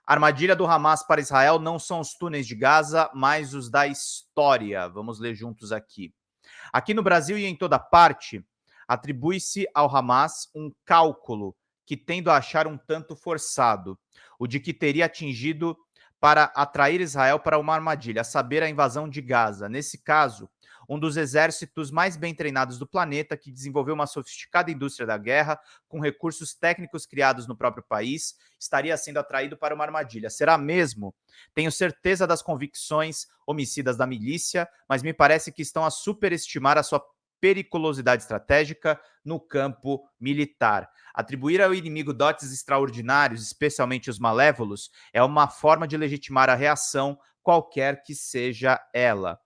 Armadilha do Hamas para Israel não são os túneis de Gaza, mas os da história. Vamos ler juntos aqui. Aqui no Brasil e em toda parte, atribui-se ao Hamas um cálculo que tendo a achar um tanto forçado, o de que teria atingido para atrair Israel para uma armadilha, a saber, a invasão de Gaza. Nesse caso, um dos exércitos mais bem treinados do planeta, que desenvolveu uma sofisticada indústria da guerra, com recursos técnicos criados no próprio país, estaria sendo atraído para uma armadilha. Será mesmo? Tenho certeza das convicções homicidas da milícia, mas me parece que estão a superestimar a sua periculosidade estratégica no campo militar. Atribuir ao inimigo dotes extraordinários, especialmente os malévolos, é uma forma de legitimar a reação, qualquer que seja ela.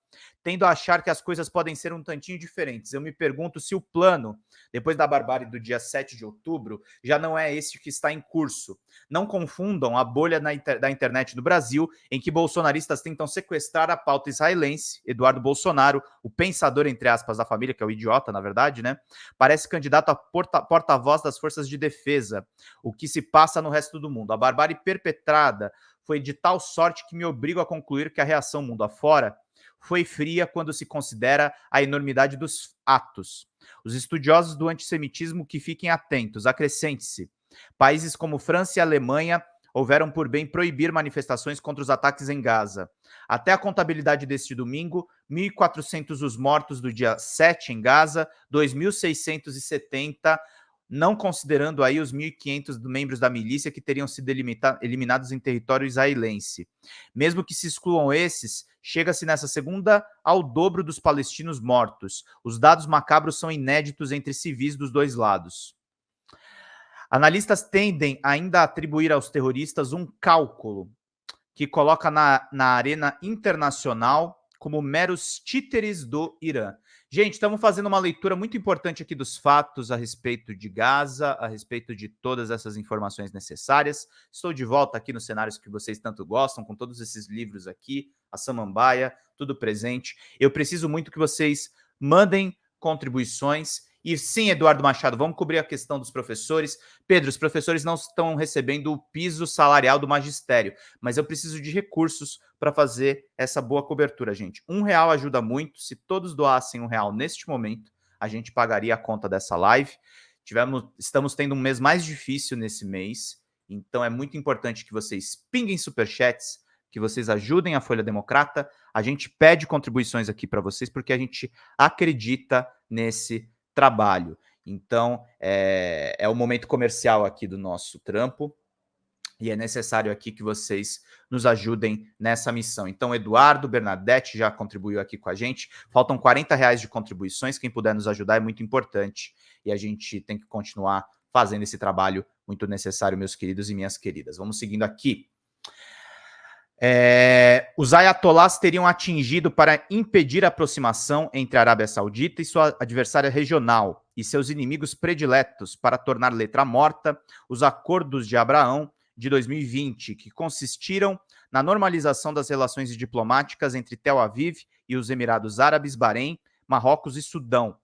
Tendo a achar que as coisas podem ser um tantinho diferentes, eu me pergunto se o plano, depois da barbárie do dia 7 de outubro, já não é esse que está em curso. Não confundam a bolha da internet no Brasil, em que bolsonaristas tentam sequestrar a pauta israelense. Eduardo Bolsonaro, o pensador, entre aspas, da família, que é o idiota, na verdade, né? Parece candidato a porta-voz das forças de defesa, o que se passa no resto do mundo. A barbárie perpetrada foi de tal sorte que me obrigo a concluir que a reação mundo afora foi fria quando se considera a enormidade dos atos. Os estudiosos do antissemitismo que fiquem atentos, acrescente-se. Países como França e Alemanha houveram por bem proibir manifestações contra os ataques em Gaza. Até a contabilidade deste domingo, 1.400 os mortos do dia 7 em Gaza, 2.670, não considerando aí os 1.500 membros da milícia que teriam sido eliminados em território israelense. Mesmo que se excluam esses, chega-se nessa segunda ao dobro dos palestinos mortos. Os dados macabros são inéditos entre civis dos dois lados. Analistas tendem ainda a atribuir aos terroristas um cálculo que coloca na arena internacional como meros títeres do Irã. Gente, estamos fazendo uma leitura muito importante aqui dos fatos a respeito de Gaza, a respeito de todas essas informações necessárias. Estou de volta aqui nos cenários que vocês tanto gostam, com todos esses livros aqui, a samambaia, tudo presente. Eu preciso muito que vocês mandem contribuições. E sim, Eduardo Machado, vamos cobrir a questão dos professores. Pedro, os professores não estão recebendo o piso salarial do magistério, mas eu preciso de recursos para fazer essa boa cobertura, gente. R$1 ajuda muito. Se todos doassem R$1 neste momento, a gente pagaria a conta dessa live. Estamos tendo um mês mais difícil nesse mês, então é muito importante que vocês pinguem superchats, que vocês ajudem a Folha Democrata. A gente pede contribuições aqui para vocês, porque a gente acredita nesse trabalho. Então, é o momento comercial aqui do nosso trampo e é necessário aqui que vocês nos ajudem nessa missão. Então, Eduardo, Bernadette já contribuiu aqui com a gente. Faltam R$40 de contribuições. Quem puder nos ajudar é muito importante e a gente tem que continuar fazendo esse trabalho muito necessário, meus queridos e minhas queridas. Vamos seguindo aqui. Os ayatolás teriam atingido para impedir a aproximação entre a Arábia Saudita e sua adversária regional e seus inimigos prediletos para tornar letra morta os acordos de Abraão de 2020, que consistiram na normalização das relações diplomáticas entre Tel Aviv e os Emirados Árabes, Bahrein, Marrocos e Sudão.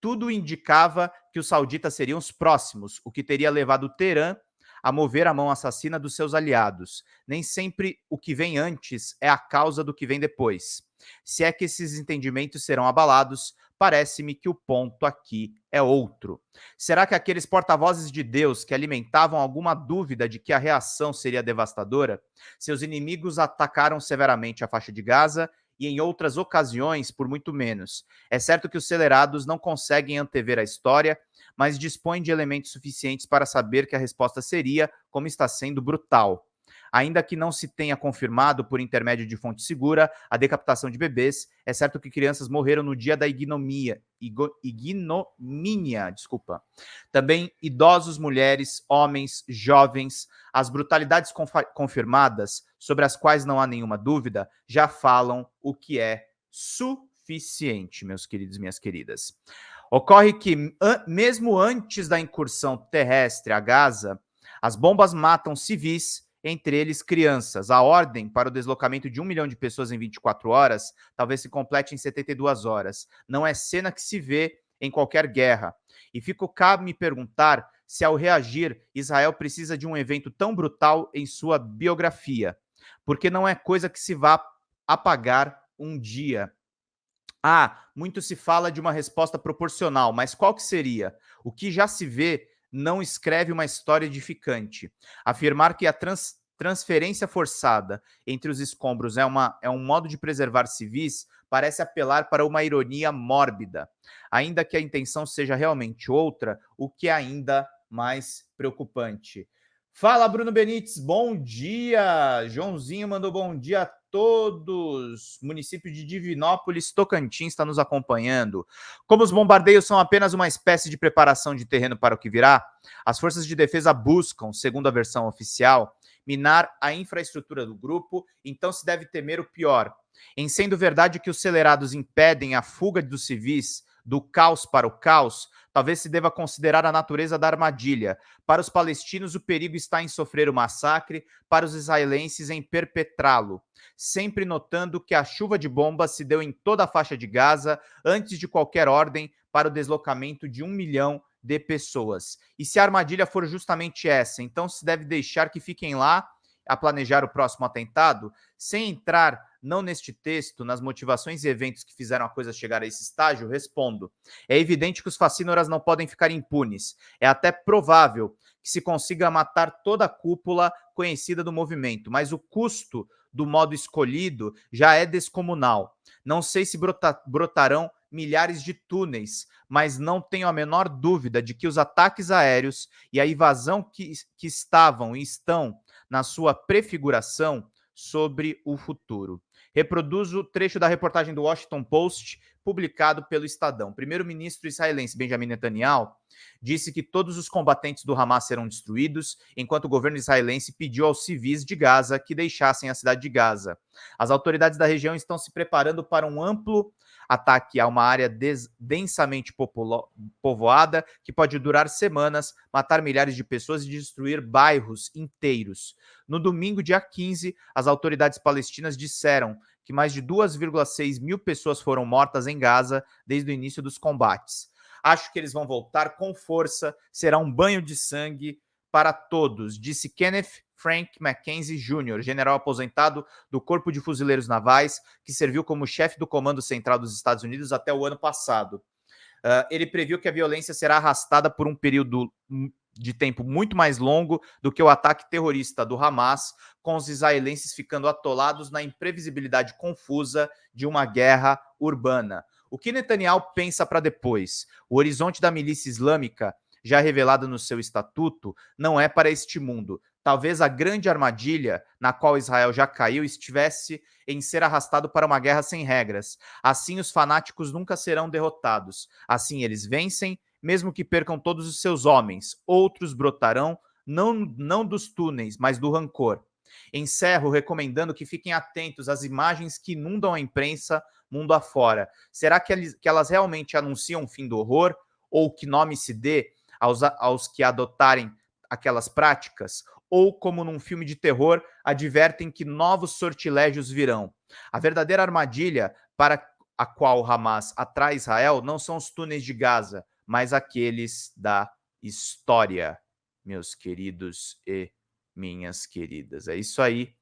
Tudo indicava que os sauditas seriam os próximos, o que teria levado Teherã a mover a mão assassina dos seus aliados. Nem sempre o que vem antes é a causa do que vem depois. Se é que esses entendimentos serão abalados, parece-me que o ponto aqui é outro. Será que aqueles porta-vozes de Deus que alimentavam alguma dúvida de que a reação seria devastadora? Seus inimigos atacaram severamente a faixa de Gaza e em outras ocasiões por muito menos. É certo que os celerados não conseguem antever a história, mas dispõem de elementos suficientes para saber que a resposta seria, como está sendo, brutal. Ainda que não se tenha confirmado por intermédio de fonte segura a decapitação de bebês, é certo que crianças morreram no dia da ignomínia. Também idosos, mulheres, homens, jovens. As brutalidades confirmadas, sobre as quais não há nenhuma dúvida, já falam o que é suficiente, meus queridos e minhas queridas. Ocorre que, mesmo antes da incursão terrestre a Gaza, as bombas matam civis, entre eles crianças. A ordem para o deslocamento de 1 milhão de pessoas em 24 horas talvez se complete em 72 horas. Não é cena que se vê em qualquer guerra. E fico cá me perguntar se ao reagir, Israel precisa de um evento tão brutal em sua biografia, porque não é coisa que se vá apagar um dia. Muito se fala de uma resposta proporcional, mas qual que seria? O que já se vê não escreve uma história edificante. Afirmar que a transferência forçada entre os escombros é um modo de preservar civis parece apelar para uma ironia mórbida, ainda que a intenção seja realmente outra, o que é ainda mais preocupante. Fala, Bruno Benites, bom dia! Joãozinho mandou bom dia a todos. Município de Divinópolis, Tocantins, está nos acompanhando. Como os bombardeios são apenas uma espécie de preparação de terreno para o que virá, as forças de defesa buscam, segundo a versão oficial, minar a infraestrutura do grupo, então se deve temer o pior. Em sendo verdade que os celerados impedem a fuga dos civis do caos para o caos, talvez se deva considerar a natureza da armadilha. Para os palestinos, o perigo está em sofrer o massacre, para os israelenses, em perpetrá-lo. Sempre notando que a chuva de bombas se deu em toda a faixa de Gaza, antes de qualquer ordem para o deslocamento de 1 milhão de pessoas. E se a armadilha for justamente essa, então se deve deixar que fiquem lá a planejar o próximo atentado, sem entrar, não neste texto, nas motivações e eventos que fizeram a coisa chegar a esse estágio, respondo. É evidente que os facínoras não podem ficar impunes. É até provável que se consiga matar toda a cúpula conhecida do movimento, mas o custo do modo escolhido já é descomunal. Não sei se brotarão milhares de túneis, mas não tenho a menor dúvida de que os ataques aéreos e a invasão que estavam e estão na sua prefiguração sobre o futuro. Reproduzo o trecho da reportagem do Washington Post, publicado pelo Estadão. Primeiro-ministro israelense Benjamin Netanyahu disse que todos os combatentes do Hamas serão destruídos, enquanto o governo israelense pediu aos civis de Gaza que deixassem a cidade de Gaza. As autoridades da região estão se preparando para um amplo ataque a uma área densamente povoada que pode durar semanas, matar milhares de pessoas e destruir bairros inteiros. No domingo, dia 15, as autoridades palestinas disseram que mais de 2,6 mil pessoas foram mortas em Gaza desde o início dos combates. Acho que eles vão voltar com força, será um banho de sangue para todos, disse Kenneth Frank Mackenzie Jr., general aposentado do Corpo de Fuzileiros Navais, que serviu como chefe do Comando Central dos Estados Unidos até o ano passado. Ele previu que a violência será arrastada por um período de tempo muito mais longo do que o ataque terrorista do Hamas, com os israelenses ficando atolados na imprevisibilidade confusa de uma guerra urbana. O que Netanyahu pensa para depois? O horizonte da milícia islâmica, já revelado no seu estatuto, não é para este mundo. Talvez a grande armadilha na qual Israel já caiu estivesse em ser arrastado para uma guerra sem regras. Assim, os fanáticos nunca serão derrotados. Assim, eles vencem, mesmo que percam todos os seus homens. Outros brotarão, não dos túneis, mas do rancor. Encerro recomendando que fiquem atentos às imagens que inundam a imprensa mundo afora. Será que elas realmente anunciam o fim do horror? Ou que nome se dê aos que adotarem aquelas práticas? Ou, como num filme de terror, advertem que novos sortilégios virão? A verdadeira armadilha para a qual Hamas atrai Israel não são os túneis de Gaza, mas aqueles da história, meus queridos e minhas queridas. É isso aí.